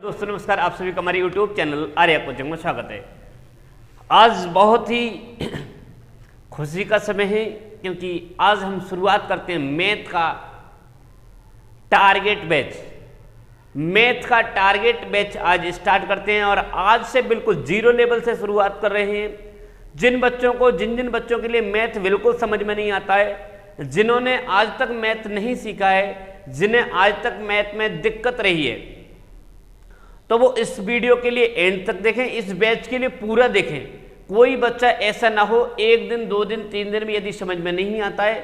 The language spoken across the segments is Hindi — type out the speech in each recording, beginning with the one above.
दोस्तों नमस्कार, आप सभी का हमारे YouTube चैनल आर्या कोचिंग में स्वागत है। आज बहुत ही खुशी का समय है क्योंकि आज हम शुरुआत करते हैं मैथ का टारगेट बैच। मैथ का टारगेट बैच आज स्टार्ट करते हैं और आज से बिल्कुल जीरो लेवल से शुरुआत कर रहे हैं। जिन बच्चों के लिए मैथ बिल्कुल समझ में नहीं आता है, जिन्होंने आज तक मैथ नहीं सीखा है, जिन्हें आज तक मैथ में दिक्कत रही है, तो वो इस वीडियो के लिए एंड तक देखें, इस बैच के लिए पूरा देखें। कोई बच्चा ऐसा ना हो एक दिन, 2 दिन, 3 दिन में यदि समझ में नहीं आता है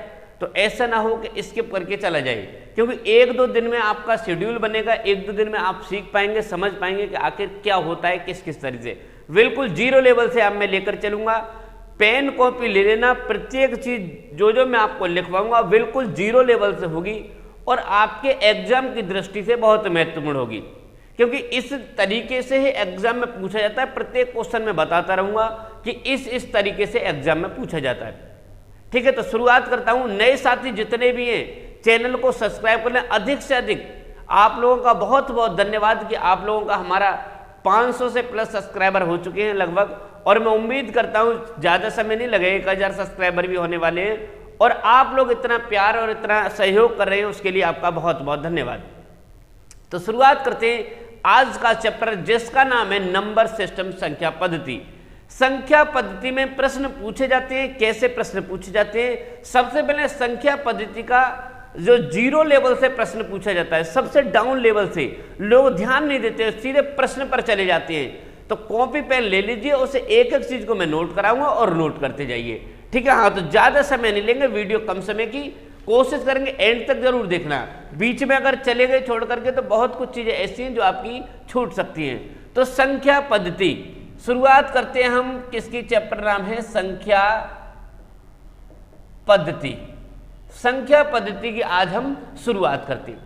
तो ऐसा ना हो कि स्किप करके चला जाए, क्योंकि 1-2 दिन में आपका शेड्यूल बनेगा, 1-2 दिन में आप सीख पाएंगे, समझ पाएंगे कि आखिर क्या होता है, किस किस तरीके से। बिल्कुल जीरो लेवल से आप मैं लेकर चलूंगा। पेन कॉपी ले लेना, प्रत्येक चीज जो मैं आपको लिखवाऊंगा बिल्कुल जीरो लेवल से होगी और आपके एग्जाम की दृष्टि से बहुत महत्वपूर्ण होगी, क्योंकि इस तरीके से ही एग्जाम में पूछा जाता है। प्रत्येक क्वेश्चन में बताता रहूंगा कि इस तरीके से एग्जाम में पूछा जाता है। ठीक है, तो शुरुआत करता हूं। नए साथी जितने भी हैं चैनल को सब्सक्राइब कर लें। अधिक से अधिक आप लोगों का बहुत बहुत धन्यवाद कि आप लोगों का हमारा 500 से प्लस सब्सक्राइबर हो चुके हैं लगभग, और मैं उम्मीद करता हूं ज़्यादा समय नहीं लगेगा, 1000 सब्सक्राइबर भी होने वाले हैं। और आप लोग इतना प्यार और इतना सहयोग कर रहे हैं, उसके लिए आपका बहुत बहुत धन्यवाद। तो शुरुआत करते हैं आज का चैप्टर, जिसका नाम है नंबर सिस्टम, संख्या पद्धति। संख्या पद्धति में प्रश्न पूछे जाते हैं। कैसे प्रश्न पूछे जाते हैं? सबसे पहले संख्या पद्धति का जो जीरो लेवल से प्रश्न पूछा जाता है, सबसे डाउन लेवल से लोग ध्यान नहीं देते, सीधे प्रश्न पर चले जाते हैं। तो कॉपी पेन ले लीजिए, उसे एक एक चीज को मैं नोट कराऊंगा और नोट करते जाइए। ठीक है, हाँ, तो ज्यादा समय नहीं लेंगे, वीडियो कम समय की कोशिश करेंगे, एंड तक जरूर देखना। बीच में अगर चले गए छोड़ करके तो बहुत कुछ चीजें ऐसी हैं जो आपकी छूट सकती हैं। तो संख्या पद्धति शुरुआत करते हैं हम। किसकी चैप्टर नाम है? संख्या पद्धति। संख्या पद्धति की आज हम शुरुआत करते हैं।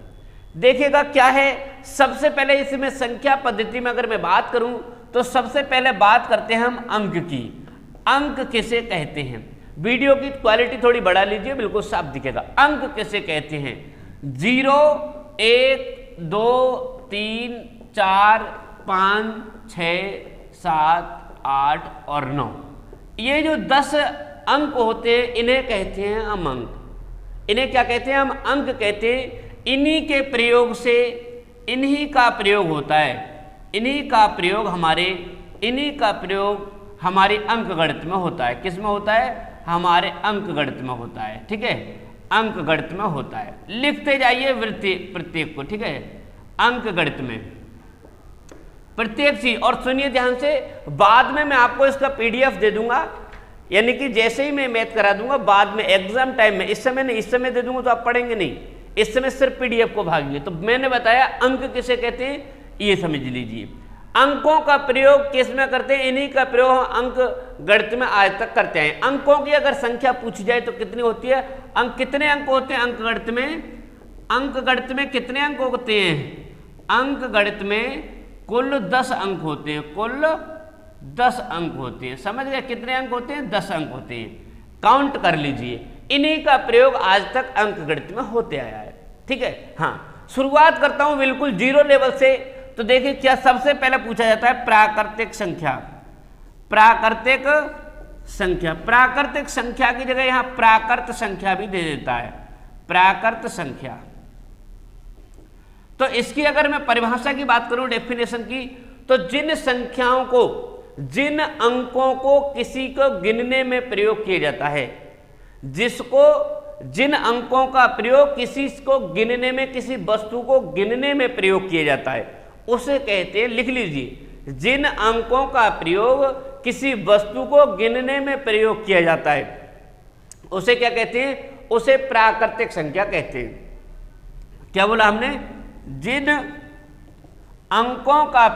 देखिएगा क्या है, सबसे पहले इसमें संख्या पद्धति में अगर मैं बात करूं तो सबसे पहले बात करते हैं हम अंक की। अंक किसे कहते हैं? वीडियो की क्वालिटी थोड़ी बढ़ा लीजिए, बिल्कुल साफ दिखेगा। अंक किसे कहते हैं? 0, 1, 2, 3, 4, 5, 6, 7, 8 और 9, ये जो 10 अंक होते हैं इन्हें कहते हैं हम अंक। इन्हें क्या कहते हैं? हम अंक कहते हैं। इन्हीं के प्रयोग से, इन्हीं का प्रयोग होता है, इन्हीं का प्रयोग हमारे अंक गणित में होता है। किस में होता है? हमारे अंक गणित में होता है। ठीक है, अंक गणित में होता है। लिखते जाइए प्रत्येक को। ठीक है, अंक गणित में प्रत्येक चीज। और सुनिए ध्यान से, बाद में मैं आपको इसका PDF दे दूंगा, यानी कि जैसे ही मैं मैथ करा दूंगा बाद में एग्जाम टाइम में, इस समय नहीं, इस समय दे दूंगा तो आप पढ़ेंगे नहीं, इस समय सिर्फ PDF को भागिए। तो मैंने बताया अंक किसे कहते हैं, ये समझ लीजिए। अंकों का प्रयोग किस में करते हैं? इन्हीं का प्रयोग हम अंक गणित में आज तक करते हैं। अंकों की अगर संख्या पूछी जाए तो कितनी होती है? कितने अंक होते हैं अंक गणित में? अंक गणित में कितने अंक होते हैं? अंक गणित में कुल 10 अंक होते हैं। कुल 10 अंक होते हैं। समझ गए? कितने अंक होते हैं? 10 अंक होते हैं। काउंट कर लीजिए। इन्हीं का प्रयोग आज तक अंक गणित में होते आया है। ठीक है, हाँ, शुरुआत करता हूं बिल्कुल जीरो लेवल से। तो देखिए क्या सबसे पहले पूछा जाता है? प्राकृतिक संख्या। प्राकृतिक संख्या, प्राकृतिक संख्या की जगह यहां प्राकृत संख्या भी दे देता है, प्राकृत संख्या। तो इसकी अगर मैं परिभाषा की बात करूं, डेफिनेशन की, तो जिन संख्याओं को, जिन अंकों को किसी को गिनने में प्रयोग किया जाता है, जिन अंकों का प्रयोग किसी को गिनने में, किसी वस्तु को गिनने में प्रयोग किया जाता है, उसे कहते हैं, लिख लीजिए, जिन अंकों का प्रयोग किसी वस्तु को गिनने में प्रयोग किया जाता है उसे क्या कहते हैं? उसे प्राकृतिक संख्या कहते हैं। क्या बोला हमने? जिन अंकों का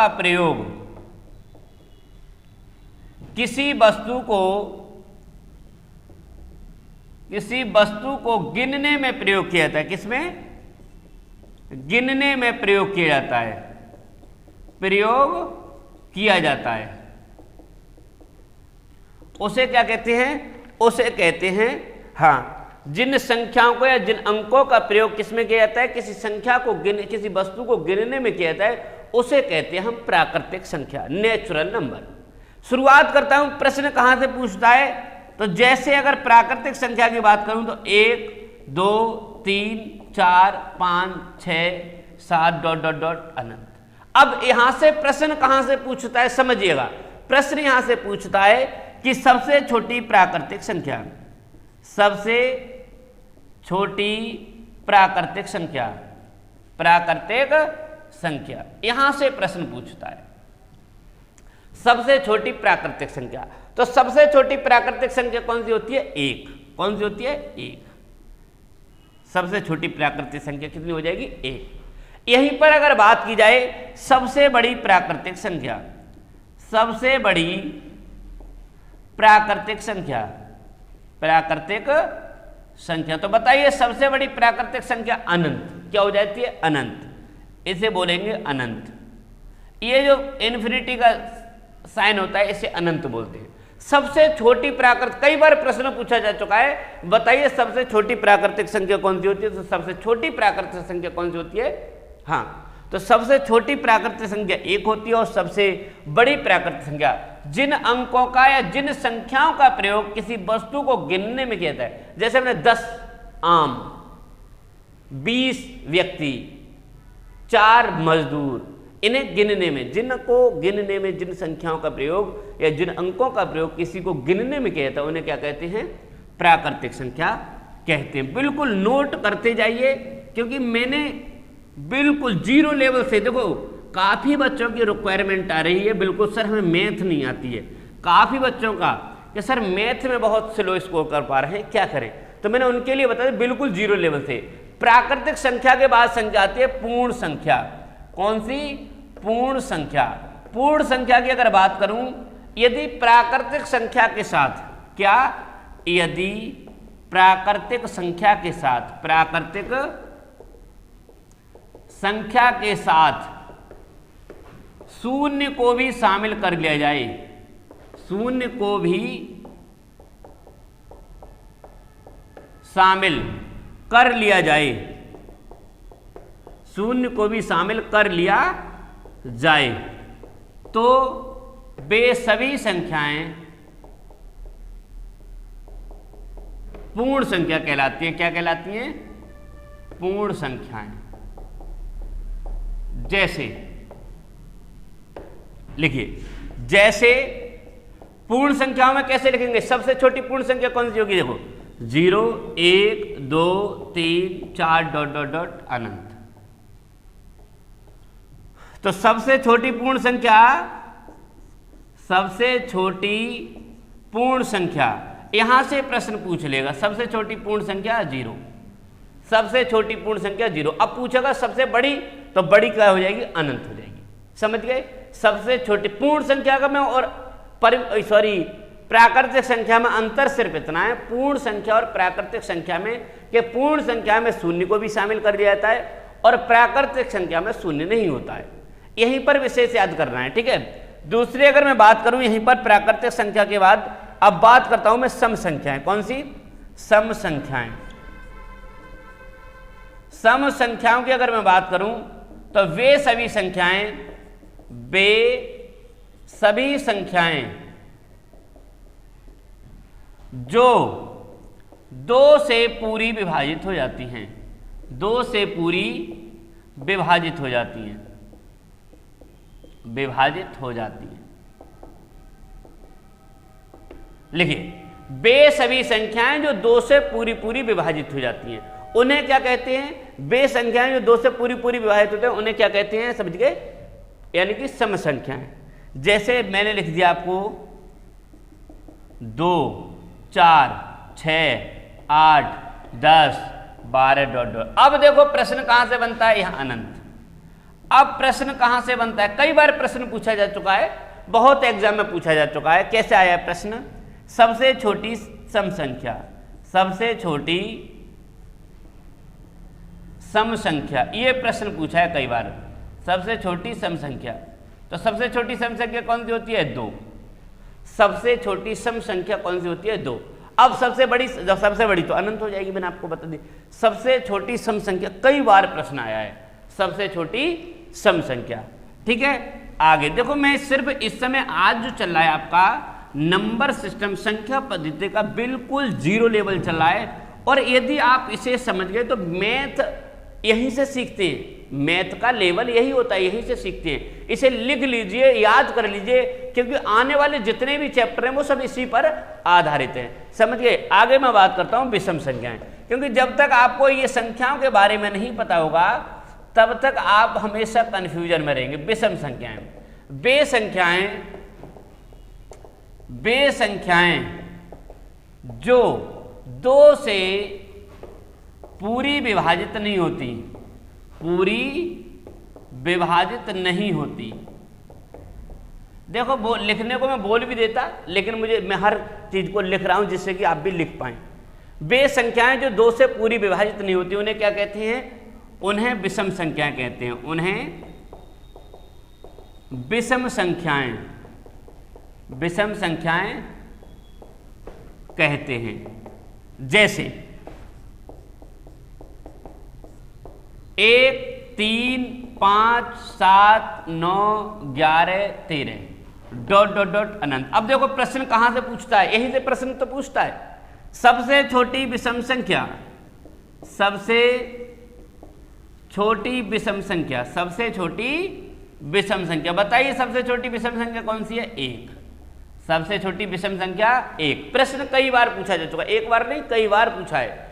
प्रयोग किसी वस्तु को गिनने में प्रयोग किया जाता है। किसमें? गिनने में प्रयोग किया जाता है, प्रयोग किया जाता है, उसे क्या कहते हैं? उसे कहते हैं, हाँ, जिन संख्याओं को या जिन अंकों का प्रयोग किसमें किया जाता है, किसी संख्या को किसी वस्तु को गिनने में किया जाता है, उसे कहते हैं हम प्राकृतिक संख्या, नेचुरल नंबर। शुरुआत करता हूं, प्रश्न कहां से पूछता है, तो जैसे अगर प्राकृतिक संख्या की बात करूं तो 1 2 3 4 5 6 7 डॉट डॉट डॉट अनंत। अब यहां से प्रश्न कहां से पूछता है, समझिएगा। प्रश्न यहां से पूछता है कि सबसे छोटी प्राकृतिक संख्या, सबसे छोटी प्राकृतिक संख्या, प्राकृतिक संख्या, यहां से प्रश्न पूछता है सबसे छोटी प्राकृतिक संख्या। तो सबसे छोटी प्राकृतिक संख्या कौन सी होती है, 1। कौन सी होती है, 1। सबसे छोटी प्राकृतिक संख्या कितनी हो जाएगी, 1। यहीं पर अगर बात की जाए सबसे बड़ी प्राकृतिक संख्या, सबसे बड़ी प्राकृतिक संख्या, प्राकृतिक संख्या, तो बताइए सबसे बड़ी प्राकृतिक संख्या अनंत, क्या हो जाती है, अनंत। इसे बोलेंगे अनंत। ये जो इन्फिनिटी का साइन होता है इसे अनंत बोलते हैं। सबसे छोटी प्राकृतिक, कई बार प्रश्न पूछा जा चुका है, बताइए सबसे छोटी प्राकृतिक संख्या कौन सी होती है, तो सबसे छोटी प्राकृतिक संख्या कौन सी होती है, हाँ, तो सबसे छोटी प्राकृतिक संख्या 1 होती है और सबसे बड़ी प्राकृतिक संख्या, जिन अंकों का या जिन संख्याओं का प्रयोग किसी वस्तु को गिनने में किया जाता है, जैसे हमने 10 आम, 20 व्यक्ति, 4 मजदूर, इन्हें गिनने में, जिनको गिनने में जिन संख्याओं का प्रयोग या जिन अंकों का प्रयोग किसी को गिनने में किया जाता है उन्हें क्या कहते हैं, प्राकृतिक संख्या कहते हैं। बिल्कुल नोट करते जाइए, क्योंकि मैंने बिल्कुल जीरो लेवल से, देखो काफ़ी बच्चों की रिक्वायरमेंट आ रही है, बिल्कुल सर हमें मैथ नहीं आती है, काफ़ी बच्चों का कि सर मैथ में बहुत स्लो स्कोर कर पा रहे हैं, क्या करें, तो मैंने उनके लिए बताया बिल्कुल जीरो लेवल से। प्राकृतिक संख्या के बाद संख्या आती है पूर्ण संख्या। कौन सी, पूर्ण संख्या। पूर्ण संख्या की अगर बात करूं, यदि प्राकृतिक संख्या के साथ, क्या, यदि प्राकृतिक संख्या के साथ, प्राकृतिक संख्या के साथ शून्य को भी शामिल कर लिया जाए, शून्य को भी शामिल कर लिया जाए, शून्य को भी शामिल कर लिया जाए, तो वे सभी संख्याएं पूर्ण संख्या कहलाती हैं। क्या कहलाती हैं, पूर्ण संख्याएं। जैसे लिखिए, जैसे पूर्ण संख्याओं में कैसे लिखेंगे, सबसे छोटी पूर्ण संख्या कौन सी होगी, देखो 0 1 2 3 4 डॉट डॉट डॉट अनंत। तो सबसे छोटी पूर्ण संख्या, सबसे छोटी पूर्ण संख्या, यहां से प्रश्न पूछ लेगा सबसे छोटी पूर्ण संख्या 0, सबसे छोटी पूर्ण संख्या 0। अब पूछेगा सबसे बड़ी, तो बड़ी क्या हो जाएगी, अनंत हो जाएगी। समझ गए, सबसे छोटी पूर्ण संख्या का में और प्राकृतिक संख्या में अंतर सिर्फ इतना है, पूर्ण संख्या और प्राकृतिक संख्या में, कि पूर्ण संख्या में शून्य को भी शामिल कर दिया जाता है और प्राकृतिक संख्या में शून्य नहीं होता है। यहीं पर विशेष याद करना है, ठीक है। दूसरी अगर मैं बात करूं यहीं पर प्राकृतिक संख्या के बाद, अब बात करता हूं मैं सम संख्याएं। कौन सी, सम संख्याएं। सम संख्याओं की अगर मैं बात करूं तो वे सभी संख्याएं जो 2 से पूरी विभाजित हो जाती हैं, 2 से पूरी विभाजित हो जाती हैं, विभाजित हो जाती हैं। लिखिए, वे सभी संख्याएं जो 2 से पूरी विभाजित हो जाती हैं उन्हें क्या कहते हैं, वे संख्याएं जो 2 से पूरी विभाजित होते हैं उन्हें क्या कहते हैं, समझ गए, यानी कि सम संख्याएं। जैसे मैंने लिख दिया आपको 2 4 6 8 10 12 डॉट डॉट। अब देखो प्रश्न कहां से बनता है, यहां अनंत। अब प्रश्न कहां से बनता है, कई बार प्रश्न पूछा जा चुका है, बहुत एग्जाम में पूछा जा चुका है। कैसे आया है प्रश्न, सबसे छोटी सम संख्या, सबसे छोटी सम संख्या, ये प्रश्न पूछा है कई बार, सबसे छोटी सम संख्या। तो सबसे छोटी सम संख्या कौन सी होती है, 2। सबसे छोटी सम संख्या कौन सी होती है, 2। अब सबसे बड़ी तो अनंत हो जाएगी, मैंने आपको बता दी। सबसे छोटी सम संख्या, कई बार प्रश्न आया है, सबसे छोटी सम संख्या। ठीक है, आगे देखो, मैं सिर्फ इस समय आज जो चल रहा है आपका नंबर सिस्टम, संख्या पद्धति का बिल्कुल 0 लेवल चल रहा है। और यदि आप इसे समझ गए तो मैथ यहीं से सीखते हैं, मैथ का लेवल यही होता है, यहीं से सीखते हैं। इसे लिख लीजिए, याद कर लीजिए, क्योंकि आने वाले जितने भी चैप्टर हैं वो सब इसी पर आधारित हैं। समझ गए? आगे मैं बात करता हूं विषम संख्याएं, क्योंकि जब तक आपको ये संख्याओं के बारे में नहीं पता होगा तब तक आप हमेशा कंफ्यूजन में रहेंगे। विषम संख्याएं, वे संख्याएं जो 2 से पूरी विभाजित नहीं होती, पूरी विभाजित नहीं होती। देखो लिखने को मैं बोल भी देता, लेकिन मैं हर चीज को लिख रहा हूं जिससे कि आप भी लिख पाएं। वे संख्याएं जो 2 से पूरी विभाजित नहीं होती, उन्हें क्या कहते हैं? उन्हें विषम संख्याएं कहते हैं। उन्हें विषम संख्याएं कहते हैं। जैसे 1, 3, 5, 7, 9, 11, 13 ... अनंत। अब देखो प्रश्न कहां से पूछता है, यहीं से प्रश्न तो पूछता है। सबसे छोटी विषम संख्या, सबसे छोटी विषम संख्या, सबसे छोटी विषम संख्या, बताइए सबसे छोटी विषम संख्या कौन सी है? 1। सबसे छोटी विषम संख्या 1। प्रश्न कई बार पूछा जा चुका है, एक बार नहीं कई बार पूछा है।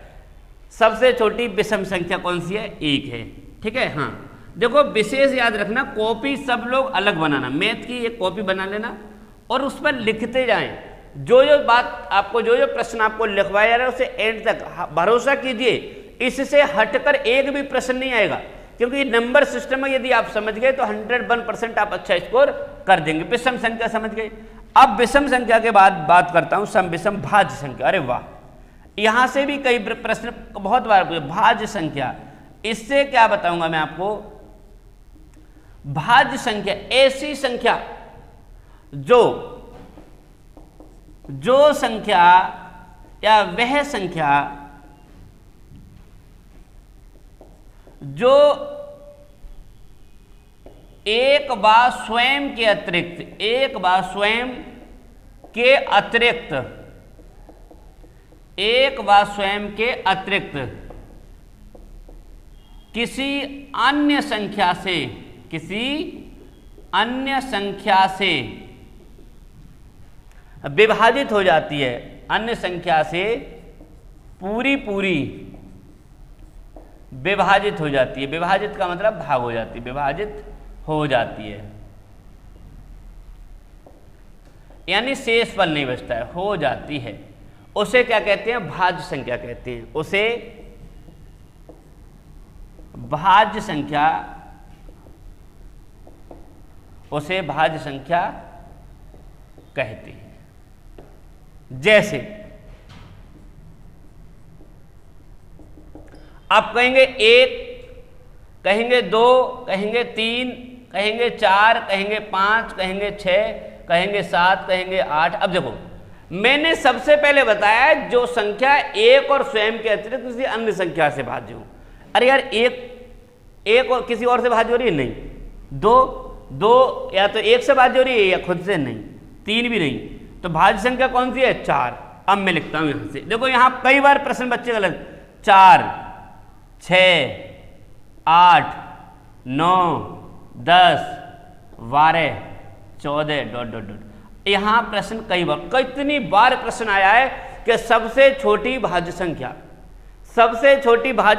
सबसे छोटी विषम संख्या कौन सी है? 1 है। ठीक है, हाँ देखो विशेष याद रखना, कॉपी सब लोग अलग बनाना, मैथ की एक कॉपी बना लेना और उस पर लिखते जाएं। जो बात आपको, जो प्रश्न आपको लिखवाया जा रहा है उसे एंड तक भरोसा कीजिए, इससे हटकर एक भी प्रश्न नहीं आएगा, क्योंकि नंबर सिस्टम में यदि आप समझ गए तो 101% आप अच्छा स्कोर कर देंगे। विषम संख्या समझ गए। अब विषम संख्या के बाद बात करता हूं सम विषम भाज्य संख्या। अरे वाह, यहां से भी कई प्रश्न बहुत बार पूछे। भाज्य संख्या, इससे क्या बताऊंगा मैं आपको? भाज्य संख्या ऐसी संख्या जो संख्या या वह संख्या जो एक बार स्वयं के अतिरिक्त किसी अन्य संख्या से विभाजित हो जाती है, अन्य संख्या से पूरी विभाजित हो जाती है। विभाजित का मतलब भाग हो जाती है, विभाजित हो जाती है, यानी शेषफल नहीं बचता है, हो जाती है। उसे क्या कहते हैं? भाज्य संख्या कहते हैं। उसे भाज्य संख्या कहते हैं। जैसे आप कहेंगे 1, कहेंगे 2, कहेंगे 3, कहेंगे 4, कहेंगे 5, कहेंगे 6, कहेंगे 7, कहेंगे 8। अब देखो मैंने सबसे पहले बताया जो संख्या 1 और स्वयं के अतिरिक्त किसी अन्य संख्या से भाज्य हो। अरे यार 1 और किसी और से भाज्य हो रही है? नहीं। 2 या तो 1 से भाज्य हो रही है या खुद से नहीं, 3 भी नहीं, तो भाज्य संख्या कौन सी है? 4। अब मैं लिखता हूं यहां से, देखो यहां कई बार प्रश्न बच्चे गलत, 4, 6, 8, 9, 10, 12, 14 ... यहां प्रश्न कई बार, कितनी बार प्रश्न आया है कि सबसे छोटी भाज्य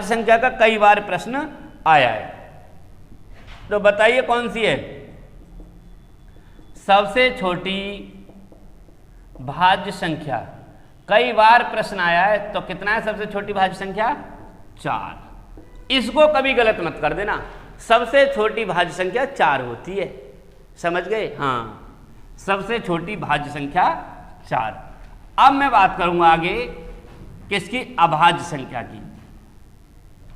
संख्या का कई बार प्रश्न आया है। तो बताइए कौन सी है सबसे छोटी भाज्य संख्या? कई बार प्रश्न आया है, तो कितना है सबसे छोटी भाज्य संख्या? 4। इसको कभी गलत मत कर देना, सबसे छोटी भाज्य संख्या 4 होती है। समझ गए? हाँ, सबसे छोटी भाज्य संख्या 4। अब मैं बात करूंगा आगे किसकी? अभाज्य संख्या की,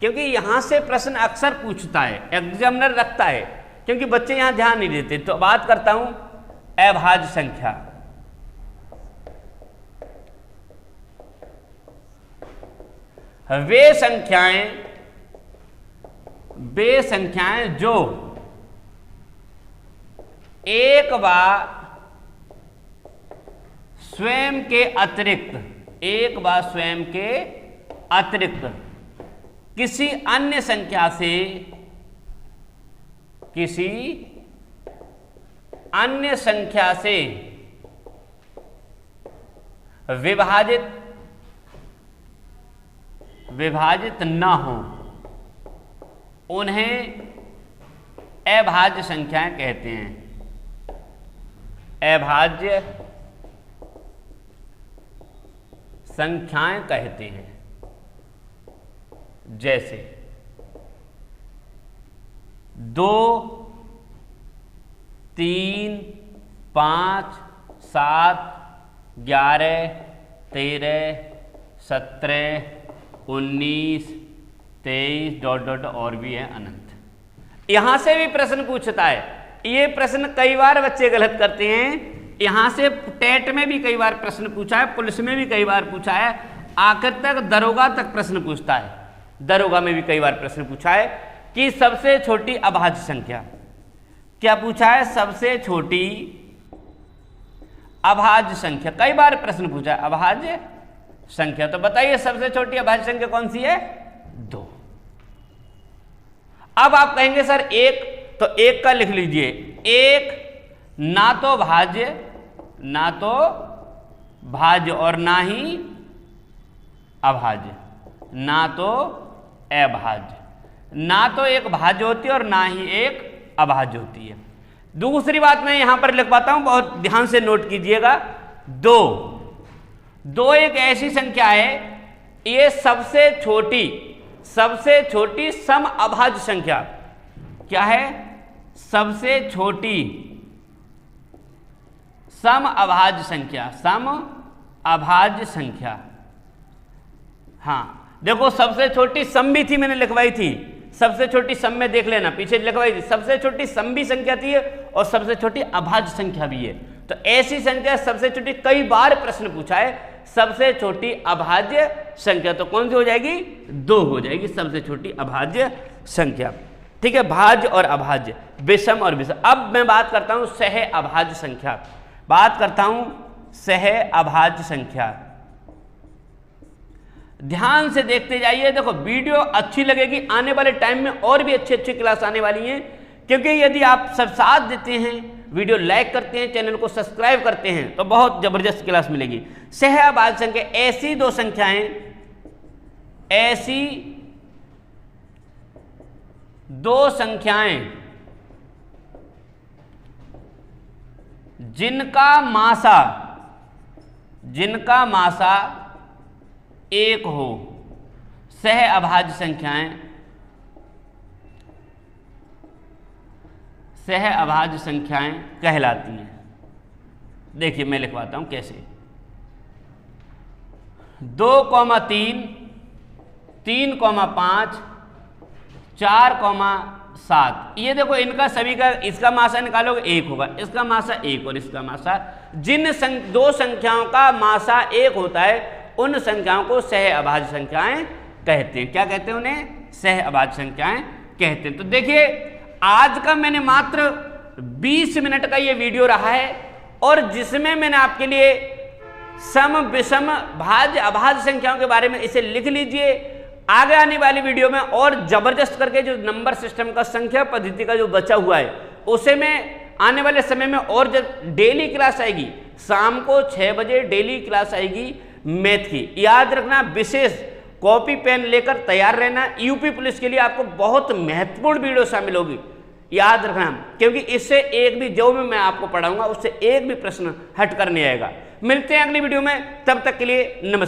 क्योंकि यहां से प्रश्न अक्सर पूछता है, एग्जामिनर रखता है, क्योंकि बच्चे यहां ध्यान नहीं देते। तो बात करता हूं अभाज्य संख्या। वे संख्याएं जो एक व स्वयं के अतिरिक्त किसी अन्य संख्या से विभाजित न हो, उन्हें अभाज्य संख्याएं कहते हैं। अभाज्य संख्याएं कहते हैं। जैसे 2, 3, 5, 7, 11, 13, 17, 19, 23 ... और भी है अनंत। यहां से भी प्रश्न पूछता है। ये प्रश्न कई बार बच्चे गलत करते हैं। यहां से टेट में भी कई बार प्रश्न पूछा है, पुलिस में भी कई बार पूछा है, आखिर तक दरोगा तक प्रश्न पूछता है। दरोगा में भी कई बार प्रश्न पूछा है कि सबसे छोटी अभाज्य संख्या क्या पूछा है? सबसे छोटी अभाज्य संख्या कई बार प्रश्न पूछा है। अभाज्य संख्या, तो बताइए सबसे छोटी अभाज्य संख्या कौन सी है? 2। अब आप कहेंगे सर 1, तो 1 का लिख लीजिए। 1 ना तो भाज्य और ना ही अभाज्य, ना तो अभाज्य, ना तो एक भाज्य होती है और ना ही एक अभाज्य होती है। दूसरी बात मैं यहां पर लिखवाता हूं, बहुत ध्यान से नोट कीजिएगा। 2 एक ऐसी संख्या है, ये सबसे छोटी सम अभाज्य संख्या क्या है? सबसे छोटी सम अभाज्य संख्या। हाँ देखो, सबसे छोटी सम भी थी, मैंने लिखवाई थी। सबसे छोटी सम में देख लेना, पीछे लिखवाई थी। सबसे छोटी सम भी संख्या थी और सबसे छोटी अभाज्य संख्या भी है। तो ऐसी संख्या सबसे छोटी, कई बार प्रश्न पूछा है। सबसे छोटी अभाज्य संख्या तो कौन सी हो जाएगी? 2 हो जाएगी सबसे छोटी अभाज्य संख्या। ठीक है, भाज्य और अभाज्य, विषम और विषम। अब मैं बात करता हूं सह अभाज्य संख्या। ध्यान से देखते जाइए। देखो वीडियो अच्छी लगेगी, आने वाले टाइम में और भी अच्छी क्लास आने वाली हैं, क्योंकि यदि आप सब साथ देते हैं, वीडियो लाइक करते हैं, चैनल को सब्सक्राइब करते हैं, तो बहुत जबरदस्त क्लास मिलेगी। सह अभाज्य संख्या ऐसी दो संख्याएं जिनका मासा 1 हो, सह अभाज्य संख्याएं कहलाती हैं। देखिए मैं लिखवाता हूं कैसे। 2,3, 3,5, 4,7, ये देखो इनका सभी का, इसका मासा निकालोगे 1 होगा, इसका मासा 1 और इसका मासा। जिन दो संख्याओं का मासा 1 होता है, उन संख्याओं को सह अभाज्य संख्याएं कहते हैं। क्या कहते हैं उन्हें? सह अभाज्य संख्याएं कहते हैं। तो देखिए आज का मैंने मात्र 20 मिनट का ये वीडियो रहा है, और जिसमें मैंने आपके लिए सम विषम भाज्य अभाज्य संख्याओं के बारे में इसे लिख लीजिए। आगे आने वाली वीडियो में और जबरदस्त करके जो नंबर सिस्टम का, संख्या पद्धति का जो बचा हुआ है, उसे मैं आने वाले समय में, और जब डेली क्लास आएगी शाम को 6 बजे डेली क्लास आएगी मैथ की। याद रखना, विशेष कॉपी पेन लेकर तैयार रहना। यूपी पुलिस के लिए आपको बहुत महत्वपूर्ण वीडियो शामिल होगी, याद रखना, क्योंकि इससे एक भी, जो भी मैं आपको पढ़ाऊंगा उससे एक भी प्रश्न हट कर नहीं आएगा। मिलते हैं अगली वीडियो में, तब तक के लिए नमस्कार।